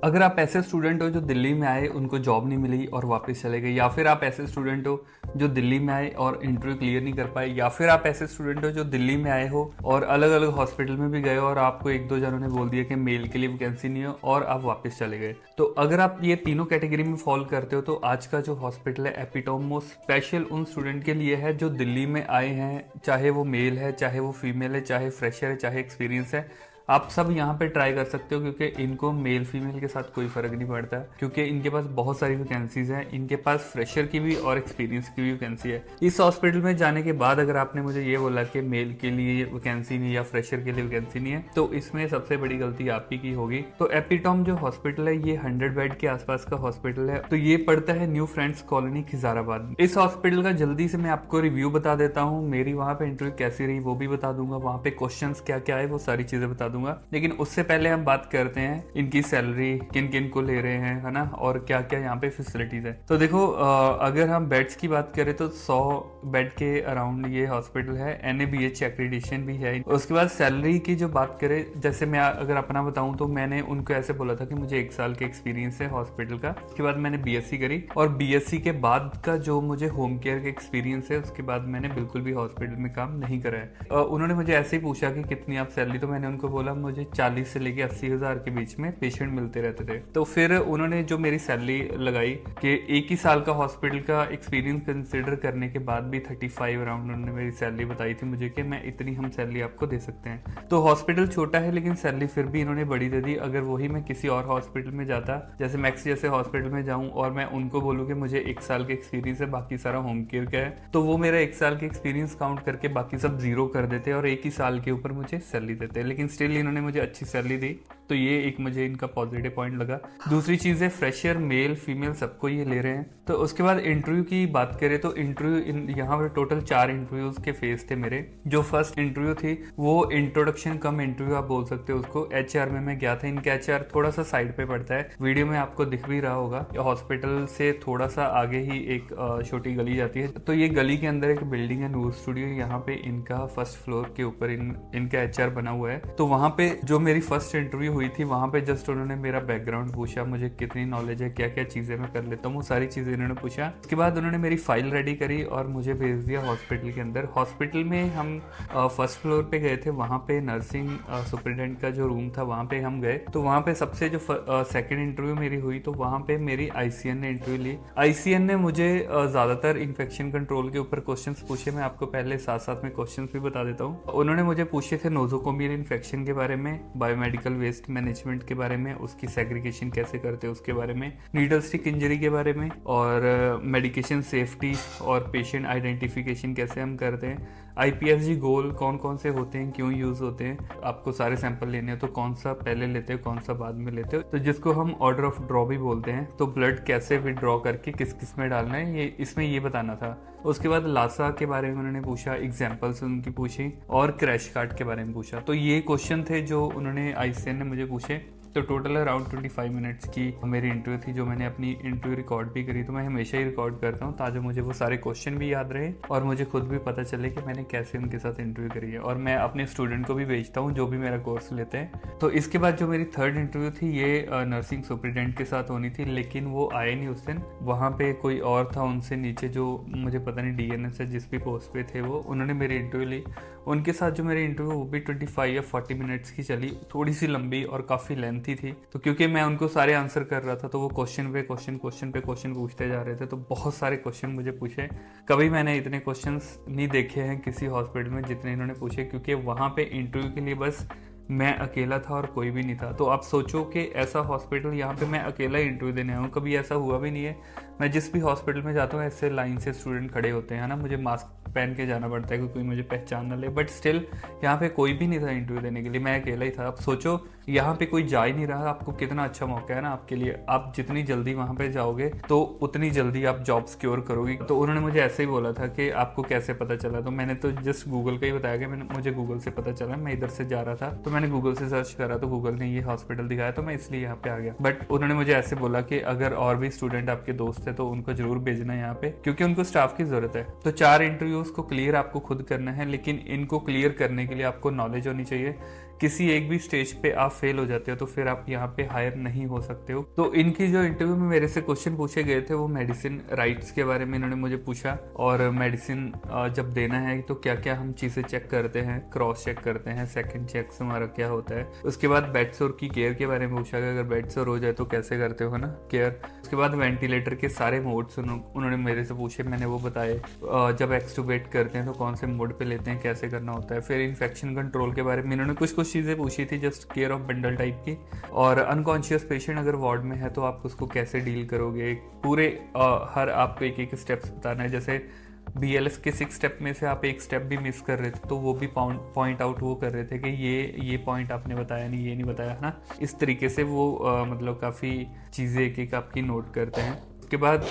अगर आप ऐसे स्टूडेंट हो जो दिल्ली में आए, उनको जॉब नहीं मिली और वापस चले गए, या फिर आप ऐसे स्टूडेंट हो जो दिल्ली में आए और इंटरव्यू क्लियर नहीं कर पाए, या फिर आप ऐसे स्टूडेंट हो जो दिल्ली में आए हो और अलग अलग हॉस्पिटल में भी गए और आपको एक दो जनों ने बोल दिया कि मेल के लिए वैकेंसी नहीं है और आप वापस चले गए, तो अगर आप ये तीनों कैटेगरी में फॉल करते हो तो आज का जो हॉस्पिटल है एपिटोम वो स्पेशल उन स्टूडेंट के लिए है जो दिल्ली में आए हैं, चाहे वो मेल है, चाहे वो फीमेल है, चाहे फ्रेशर है, चाहे एक्सपीरियंस है। आप सब यहाँ पे ट्राई कर सकते हो क्योंकि इनको मेल फीमेल के साथ कोई फर्क नहीं पड़ता, क्योंकि इनके पास बहुत सारी वैकेंसीज हैं। इनके पास फ्रेशर की भी और एक्सपीरियंस की भी वैकेंसी है। इस हॉस्पिटल में जाने के बाद अगर आपने मुझे ये बोला कि मेल के लिए वैकेंसी नहीं या फ्रेशर के लिए वैकेंसी नहीं है, तो इसमें सबसे बड़ी गलती आप ही की होगी। तो एपिटॉम जो हॉस्पिटल है ये 100 बेड के आसपास का हॉस्पिटल है। तो ये पड़ता है न्यू फ्रेंड्स कॉलोनी खिजाराबाद। इस हॉस्पिटल का जल्दी से मैं आपको रिव्यू बता देता हूँ। मेरी वहाँ पे इंटरव्यू कैसी रही वो भी बता दूंगा, वहाँ पे क्वेश्चन क्या क्या है वो सारी चीजें बता दूंगा। लेकिन उससे पहले हम बात करते हैं इनकी सैलरी किन किन को ले रहे हैं, है ना, और क्या क्या यहाँ पे फैसिलिटीज है। तो देखो, अगर हम बेड्स की बात करें तो 100 बेड के अराउंड ये हॉस्पिटल है। NABH एक्रेडिटेशन भी है। उसके बाद सैलरी की जो बात करें, जैसे मैं अगर अपना बताऊं तो मैंने उनको ऐसे बोला था कि मुझे 1 साल के एक्सपीरियंस है हॉस्पिटल का। उसके बाद मैंने BSc करी और BSc के बाद का जो मुझे होम केयर का एक्सपीरियंस है उसके बाद मैंने बिल्कुल भी हॉस्पिटल में काम नहीं करा है। उन्होंने मुझे ऐसे ही पूछा कि कितनी आप सैलरी, तो मैंने उनको बोला मुझे 40 से लेके 80 हजार के बीच में पेशेंट मिलते रहते थे। तो फिर उन्होंने जो मेरी सैलरी लगाई कि 1 ही साल का हॉस्पिटल का एक्सपीरियंस कंसिडर करने के बाद भी 35 अराउंड उन्होंने मेरी सैलरी बताई थी मुझे कि मैं इतनी हम सैलरी आपको दे सकते हैं। तो हॉस्पिटल छोटा है लेकिन सैलरी फिर भी इन्होंने बड़ी दे दी। अगर वही मैं किसी और हॉस्पिटल में जाता, जैसे मैक्स जैसे हॉस्पिटल में जाऊं और मैं उनको बोलूं कि मुझे 1 साल के एक्सपीरियंस है, बाकी सारा होम केयर का है, तो वो मेरा 1 साल के एक्सपीरियंस काउंट करके बाकी सब जीरो कर देते और 1 ही साल के ऊपर मुझे सैलरी देते। लेकिन स्टिल इन्होंने मुझे अच्छी सैलरी दी, तो ये एक मुझे इनका पॉजिटिव पॉइंट लगा। दूसरी चीज़ है फ्रेशर मेल फीमेल सबको ये ले रहे हैं। तो उसके बाद इंटरव्यू की बात करें तो इंटरव्यू यहाँ पर टोटल 4 इंटरव्यूज के फेज थे मेरे। जो फर्स्ट इंटरव्यू थी वो इंट्रोडक्शन कम इंटरव्यू आप बोल सकते हो उसको। HR में मैं गया था। इनका HR थोड़ा सा साइड पे पड़ता है, वीडियो में आपको दिख भी रहा होगा। हॉस्पिटल से थोड़ा सा आगे ही एक छोटी गली जाती है, तो ये गली के अंदर एक बिल्डिंग है नूर स्टूडियो, यहाँ पे इनका फर्स्ट फ्लोर के ऊपर इनका HR बना हुआ है। तो वहाँ पे जो मेरी फर्स्ट इंटरव्यू हुई थी वहाँ पे जस्ट उन्होंने मेरा बैकग्राउंड पूछा, मुझे कितनी नॉलेज है, क्या क्या चीज़ें मैं कर लेता हूँ, वो सारी चीज़ें इन्होंने पूछा। उसके बाद उन्होंने मेरी फाइल रेडी करी और मुझे भेज दिया हॉस्पिटल के अंदर। हॉस्पिटल में हम फर्स्ट फ्लोर पे गए थे, वहाँ पे नर्सिंग सुपरिटेंडेंट का जो रूम था वहाँ पे हम गए। तो वहाँ पे सबसे जो सेकेंड इंटरव्यू मेरी हुई तो वहाँ पे मेरी ICN ने इंटरव्यू ली। ICN ने मुझे ज़्यादातर इन्फेक्शन कंट्रोल के ऊपर क्वेश्चन पूछे। मैं आपको पहले साथ साथ में क्वेश्चन भी बता देता हूँ। उन्होंने मुझे पूछे थे नोजोकोमियल इन्फेक्शन के बारे में, बायोमेडिकल वेस्ट मैनेजमेंट के बारे में, उसकी सेग्रीगेशन कैसे करते हैं उसके बारे में, नीडल स्टिक इंजरी के बारे में, और मेडिकेशन सेफ्टी और पेशेंट आइडेंटिफिकेशन कैसे हम करते हैं, IPSG गोल कौन कौन से होते हैं, क्यों यूज होते हैं, आपको सारे सैंपल लेने हो तो कौन सा पहले लेते हो कौन सा बाद में लेते हो, तो जिसको हम ऑर्डर ऑफ ड्रॉ भी बोलते हैं। तो ब्लड कैसे विड्रॉ करके किस किस में डालना है, ये इसमें ये बताना था। उसके बाद लासा के बारे में उन्होंने पूछा, एग्जाम्पल्स उनकी पूछी, और क्रैश कार्ड के बारे में पूछा। तो ये क्वेश्चन थे जो उन्होंने ICN ने मुझे पूछे। तो टोटल अराउंड 25 मिनट्स की मेरी इंटरव्यू थी, जो मैंने अपनी इंटरव्यू रिकॉर्ड भी करी। तो मैं हमेशा ही रिकॉर्ड करता हूँ ताकि मुझे वो सारे क्वेश्चन भी याद रहे और मुझे खुद भी पता चले कि मैंने कैसे उनके साथ इंटरव्यू करी है, और मैं अपने स्टूडेंट को भी भेजता हूँ जो भी मेरा कोर्स लेते हैं। तो इसके बाद जो मेरी थर्ड इंटरव्यू थी ये नर्सिंग सुपरिटेंडेंट के साथ होनी थी, लेकिन वो आए नहीं उस दिन। वहाँ पे कोई और था उनसे नीचे, जो मुझे पता नहीं DNS है जिस भी पोस्ट पे थे वो, उन्होंने मेरी इंटरव्यू ली। उनके साथ जो मेरी इंटरव्यू वो भी 25 या 40 मिनट्स की चली, थोड़ी सी लंबी और काफ़ी लेंथी थी। तो क्योंकि मैं उनको सारे आंसर कर रहा था तो वो क्वेश्चन पे क्वेश्चन पूछते जा रहे थे, तो बहुत सारे क्वेश्चन मुझे पूछे। कभी मैंने इतने क्वेश्चंस नहीं देखे हैं किसी हॉस्पिटल में जितने इन्होंने पूछे, क्योंकि वहाँ पे इंटरव्यू के लिए बस मैं अकेला था और कोई भी नहीं था। तो आप सोचो कि ऐसा हॉस्पिटल, यहाँ पे मैं अकेला ही इंटरव्यू देने आया हूँ, कभी ऐसा हुआ भी नहीं है। मैं जिस भी हॉस्पिटल में जाता हूँ ऐसे लाइन से स्टूडेंट खड़े होते हैं ना, मुझे मास्क पहन के जाना पड़ता है कि कोई मुझे पहचान ना ले, बट स्टिल यहाँ पे कोई भी नहीं था इंटरव्यू देने के लिए, मैं अकेला ही था। अब सोचो यहाँ पे कोई जा ही नहीं रहा, आपको कितना अच्छा मौका है ना आपके लिए। आप जितनी जल्दी वहाँ पे जाओगे तो उतनी जल्दी आप जॉब सिक्योर करोगे। तो उन्होंने मुझे ऐसे ही बोला था कि आपको कैसे पता चला, तो मैंने तो जस्ट गूगल का ही बताया कि मुझे गूगल से पता चला, मैं इधर से जा रहा था तो मैंने गूगल से सर्च करा तो गूगल ने ये हॉस्पिटल दिखाया, तो मैं इसलिए यहाँ पे आ गया। बट उन्होंने मुझे ऐसे बोला कि अगर और भी स्टूडेंट आपके दोस्त है तो उनको जरूर भेजना यहाँ पे, क्योंकि उनको स्टाफ की जरूरत है। तो 4 इंटरव्यूज को क्लियर आपको खुद करना है, लेकिन इनको क्लियर करने के लिए आपको नॉलेज होनी चाहिए किसी एक भी स्टेज पे आप फेल हो जाते हो तो फिर आप यहाँ पे हायर नहीं हो सकते हो। तो इनकी जो इंटरव्यू में मेरे से क्वेश्चन पूछे गए थे वो मेडिसिन राइट्स के बारे में इन्होंने मुझे पूछा, और मेडिसिन जब देना है तो क्या क्या हम चीज़ें चेक करते हैं, क्रॉस चेक करते हैं, सेकंड चेक हमारा क्या होता है। उसके बाद बेड सोर की केयर के बारे में पूछा गया, अगर बेड सोर हो जाए तो कैसे करते हो, है ना, केयर। उसके बाद वेंटिलेटर के सारे मोड्स उन्होंने मेरे से पूछे, मैंने वो बताए। जब एक्सटूबेट करते हैं तो कौन से मोड पे लेते हैं, कैसे करना होता है। फिर इन्फेक्शन कंट्रोल के बारे में इन्होंने कुछ चीज़ें पूछी थी, just care of bundle type की। और अनकॉन्शियस पेशेंट अगर वार्ड में है तो आप उसको कैसे डील करोगे, पूरे हर आपको एक स्टेप्स बताना है। जैसे BLS के 6 स्टेप में से आप एक स्टेप भी मिस कर रहे थे तो वो भी पॉइंट आउट वो कर रहे थे कि ये पॉइंट आपने बताया नहीं, ये नहीं बताया, है ना। इस तरीके से वो मतलब काफ़ी चीज़ें एक आपकी नोट करते हैं। उसके बाद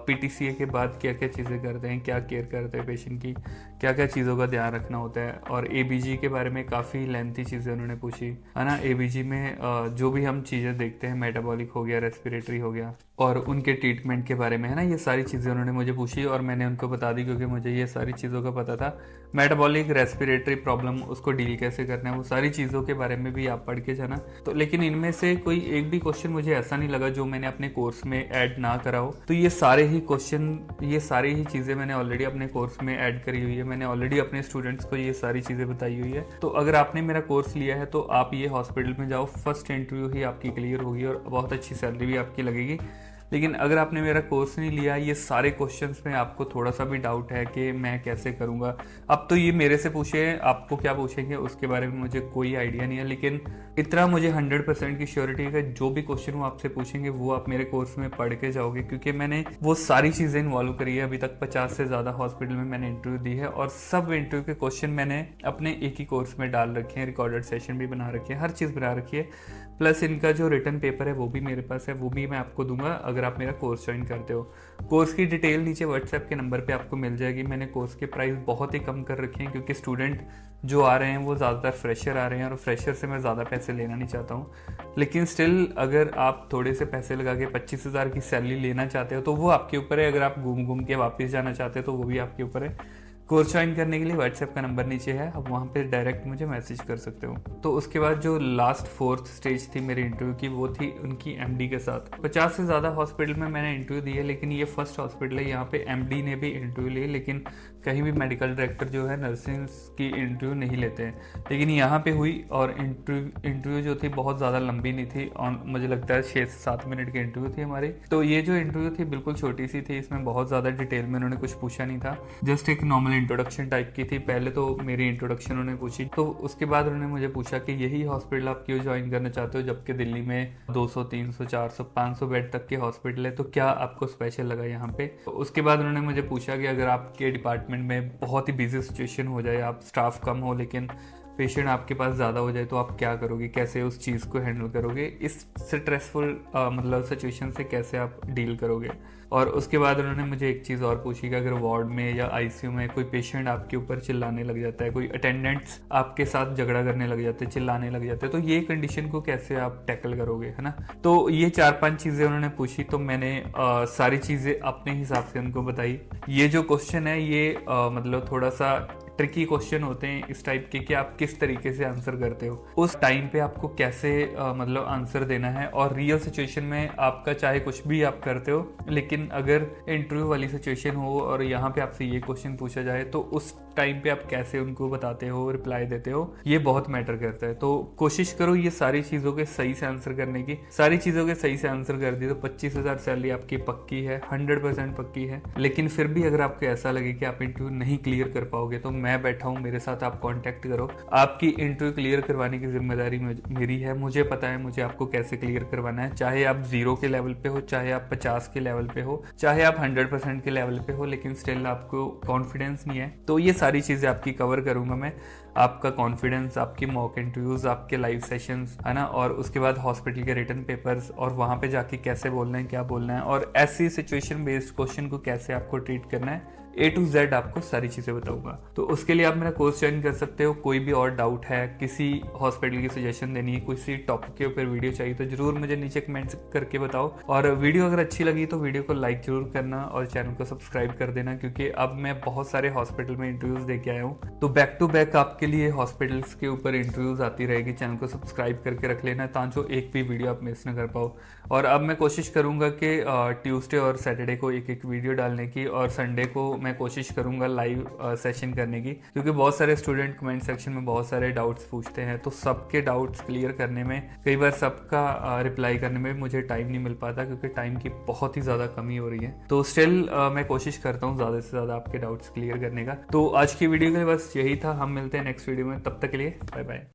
PTCA के बाद क्या क्या चीज़ें करते हैं, क्या केयर करते हैं पेशेंट की, क्या क्या चीज़ों का ध्यान रखना होता है। और ABG के बारे में काफ़ी लेंथी चीज़ें उन्होंने पूछी, है ना। ABG में जो भी हम चीज़ें देखते हैं, मेटाबॉलिक हो गया, रेस्पिरेटरी हो गया, और उनके ट्रीटमेंट के बारे में, है ना, ये सारी चीज़ें उन्होंने मुझे पूछी और मैंने उनको बता दी क्योंकि मुझे ये सारी चीज़ों का पता था। मेटाबॉलिक रेस्पिरेटरी प्रॉब्लम, उसको डील कैसे करना है, वो सारी चीज़ों के बारे में भी आप पढ़ के जाना। तो लेकिन इनमें से कोई एक भी क्वेश्चन मुझे ऐसा नहीं लगा जो मैंने अपने कोर्स में ऐड ना करा हो। तो ये सारे ही क्वेश्चन, ये सारी ही चीज़ें मैंने ऑलरेडी अपने कोर्स में ऐड करी हुई है। मैंने ऑलरेडी अपने स्टूडेंट्स को ये सारी चीज़ें बताई हुई है। तो अगर आपने मेरा कोर्स लिया है तो आप ये हॉस्पिटल में जाओ, फर्स्ट इंटरव्यू ही आपकी क्लियर होगी और बहुत अच्छी सैलरी भी आपकी लगेगी। लेकिन अगर आपने मेरा कोर्स नहीं लिया, ये सारे क्वेश्चंस में आपको थोड़ा सा भी डाउट है कि मैं कैसे करूँगा, अब तो ये मेरे से पूछे, आपको क्या पूछेंगे उसके बारे में मुझे कोई आइडिया नहीं है। लेकिन इतना मुझे 100% की श्योरिटी है कि जो भी क्वेश्चन वो आपसे पूछेंगे वो आप मेरे कोर्स में पढ़ के जाओगे, क्योंकि मैंने वो सारी चीज़ें इन्वॉल्व करी है। अभी तक 50 से ज़्यादा हॉस्पिटल में मैंने इंटरव्यू दी है और सब इंटरव्यू के क्वेश्चन मैंने अपने एक ही कोर्स में डाल रखे हैं, रिकॉर्डेड सेशन भी बना रखे हैं, हर चीज़ बना रखी है। प्लस इनका जो रिटर्न पेपर है वो भी मेरे पास है, वो भी मैं आपको दूंगा अगर आप मेरा कोर्स ज्वाइन करते हो। कोर्स की डिटेल नीचे व्हाट्सएप के नंबर पे आपको मिल जाएगी। मैंने कोर्स के प्राइस बहुत ही कम कर रखे हैं क्योंकि स्टूडेंट जो आ रहे हैं वो ज़्यादातर फ्रेशर आ रहे हैं और फ्रेशर से मैं ज़्यादा पैसे लेना नहीं चाहता हूँ। लेकिन स्टिल अगर आप थोड़े से पैसे लगा के 25,000 की सैलरी लेना चाहते हो तो वो आपके ऊपर है। अगर आप घूम के वापस जाना चाहते हो तो वो भी आपके ऊपर है। कोर्स ज्वाइन करने के लिए व्हाट्सएप का नंबर नीचे है, आप वहाँ पे डायरेक्ट मुझे मैसेज कर सकते हो। तो उसके बाद जो लास्ट 4th स्टेज थी मेरी इंटरव्यू की, वो थी उनकी MD के साथ। 50 से ज़्यादा हॉस्पिटल में मैंने इंटरव्यू दी है, लेकिन ये फर्स्ट हॉस्पिटल है यहाँ पे MD ने भी इंटरव्यू ली, लेकिन कहीं भी मेडिकल डायरेक्टर जो है नर्सिंग की इंटरव्यू नहीं लेते हैं। लेकिन यहाँ पे हुई और इंटरव्यू जो थी बहुत ज़्यादा लंबी नहीं थी और मुझे लगता है 6 से 7 मिनट की इंटरव्यू थी हमारी। तो ये जो इंटरव्यू थी बिल्कुल छोटी सी थी, इसमें बहुत ज़्यादा डिटेल में उन्होंने कुछ पूछा नहीं था, जस्ट एक नॉर्मल इंट्रोडक्शन टाइप की थी। पहले तो मेरी इंट्रोडक्शन उन्होंने पूछी, तो उसके बाद उन्होंने मुझे पूछा कि यही हॉस्पिटल आप क्यों ज्वाइन करना चाहते हो, जबकि दिल्ली में 200, 300, 400, 500 बेड तक के हॉस्पिटल है, तो क्या आपको स्पेशल लगा यहाँ पे। तो उसके बाद उन्होंने मुझे पूछा कि अगर आपके डिपार्टमेंट में बहुत ही बिजी सिचुएशन हो जाए, आप स्टाफ कम हो लेकिन पेशेंट आपके पास ज़्यादा हो जाए तो आप क्या करोगे, कैसे उस चीज़ को हैंडल करोगे, इस स्ट्रेसफुल मतलब सिचुएशन से कैसे आप डील करोगे। और उसके बाद उन्होंने मुझे एक चीज़ और पूछी कि अगर वार्ड में या ICU में कोई पेशेंट आपके ऊपर चिल्लाने लग जाता है, कोई अटेंडेंट्स आपके साथ झगड़ा करने लग जाते हैं, चिल्लाने लग जाते हैं, तो ये कंडीशन को कैसे आप टैकल करोगे, है ना। तो ये 4-5 चीज़ें उन्होंने पूछी, तो मैंने सारी चीज़ें अपने हिसाब से उनको बताई। ये जो क्वेश्चन है ये मतलब थोड़ा सा ट्रिकी क्वेश्चन होते हैं इस टाइप के कि आप किस तरीके से आंसर करते हो, उस टाइम पे आपको कैसे मतलब आंसर देना है। और रियल सिचुएशन में आपका चाहे कुछ भी आप करते हो, लेकिन अगर इंटरव्यू वाली सिचुएशन हो और यहाँ पे आपसे ये क्वेश्चन पूछा जाए तो उस टाइम पे आप कैसे उनको बताते हो, रिप्लाई देते हो, ये बहुत मैटर करता है। तो कोशिश करो ये सारी चीज़ों के सही से आंसर करने की। सारी चीज़ों के सही से आंसर कर दी तो 25,000 सैलरी आपकी पक्की है, 100% पक्की है। लेकिन फिर भी अगर आपको ऐसा लगे कि आप इंटरव्यू नहीं क्लियर कर पाओगे तो मैं बैठा हूँ, मेरे साथ आप कांटेक्ट करो। आपकी इंटरव्यू क्लियर करवाने की जिम्मेदारी मेरी है, मुझे पता है मुझे आपको कैसे क्लियर करवाना है। चाहे आप 0 के लेवल पे हो, चाहे आप 50 के लेवल पे हो, चाहे आप 100% के लेवल पे हो, लेकिन स्टिल आपको कॉन्फिडेंस नहीं है, तो ये सारी चीज़ें आपकी कवर करूंगा मैं। आपका कॉन्फिडेंस, आपकी मॉक इंटरव्यूज, आपके लाइव सेशंस, है ना, और उसके बाद हॉस्पिटल के रिटन पेपर्स, और वहाँ पे जाके कैसे बोलना है, क्या बोलना है, और ऐसी सिचुएशन बेस्ड क्वेश्चन को कैसे आपको ट्रीट करना है, A to Z आपको सारी चीज़ें बताऊंगा। तो उसके लिए आप मेरा कोर्स ज्वाइन कर सकते हो। कोई भी और डाउट है, किसी हॉस्पिटल की सजेशन देनी है, किसी टॉपिक के ऊपर वीडियो चाहिए तो जरूर मुझे नीचे कमेंट करके बताओ। और वीडियो अगर अच्छी लगी तो वीडियो को लाइक जरूर करना और चैनल को सब्सक्राइब कर देना, क्योंकि अब मैं बहुत सारे हॉस्पिटल में इंटरव्यूज दे के आया हूँ, तो बैक टू बैक आप आपके लिए हॉस्पिटल्स के ऊपर इंटरव्यूज आती रहेगी। चैनल को सब्सक्राइब करके रख लेना ताकि एक भी वीडियो आप मिस ना कर पाओ। और अब मैं कोशिश करूँगा कि ट्यूसडे और सैटरडे को एक एक वीडियो डालने की, और संडे को मैं कोशिश करूँगा लाइव सेशन करने की, क्योंकि बहुत सारे स्टूडेंट कमेंट सेक्शन में बहुत सारे डाउट्स पूछते हैं। तो सबके डाउट्स क्लियर करने में, कई बार सबका रिप्लाई करने में मुझे टाइम नहीं मिल पाता, क्योंकि टाइम की बहुत ही ज़्यादा कमी हो रही है। तो स्टिल मैं कोशिश करता हूँ ज़्यादा से ज़्यादा आपके डाउट्स क्लियर करने का। तो आज की वीडियो के लिए बस यही था। हम मिलते हैं नेक्स्ट वीडियो में, तब तक के लिए बाय बाय।